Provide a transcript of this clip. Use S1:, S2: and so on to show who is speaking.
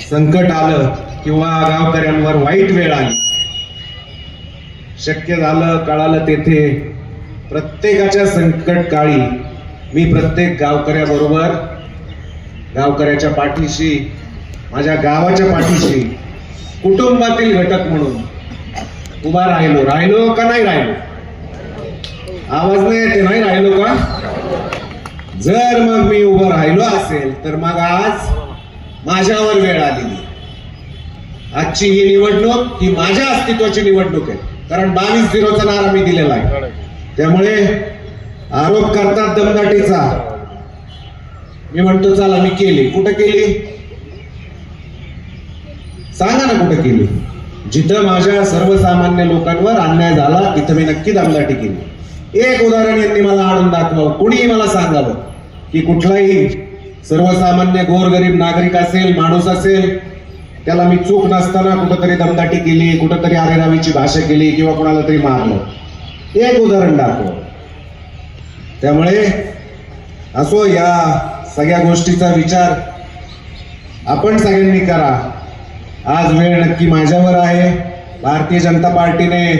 S1: संकट आलं किंवा गावकऱ्यांवर वाईट वेळ आली, शक्य झालं कळालं तेथे प्रत्येकाच्या संकट काळी मी प्रत्येक गावकऱ्याबरोबर, गावकऱ्याच्या पाठीशी, माझ्या गावाच्या पाठीशी कुटुंबातील घटक म्हणून उभा राहिलो का नाही राहिलो? आवाज नाही येते, नाही राहिलो का? जर मग मी उभं राहिलो असेल तर मग आज माझ्यावर वेळ आलेली. आजची ही निवडणूक ही माझ्या अस्तित्वाची निवडणूक आहे, कारण 22-0 चा नारा मी दिलेला आहे. त्यामुळे आरोप करतात दमदाटीचा, मी म्हणतो चला मी केली. कुठं केली सांगा ना, कुठं केली? जिथं माझ्या सर्वसामान्य लोकांवर अन्याय झाला तिथं मी नक्की दमदाटी केली. एक उदाहरण यांनी मला आणून दाखवावं, कुणीही मला सांगावं की कुठलाही सर्वसामान्य गोरगरीब नागरिक असेल, माणूस असेल, त्याला मी चूक नसताना कुठंतरी दमदाटी केली, कुठंतरी आरेरावीची भाषा केली किंवा कोणाला तरी मारलं. एक उदाहरण दाखव. त्यामुळे असो, या सगळ्या गोष्टीचा विचार आपण सगळ्यांनी करा. आज वेळ नक्की माझ्यावर आहे. भारतीय जनता पार्टीने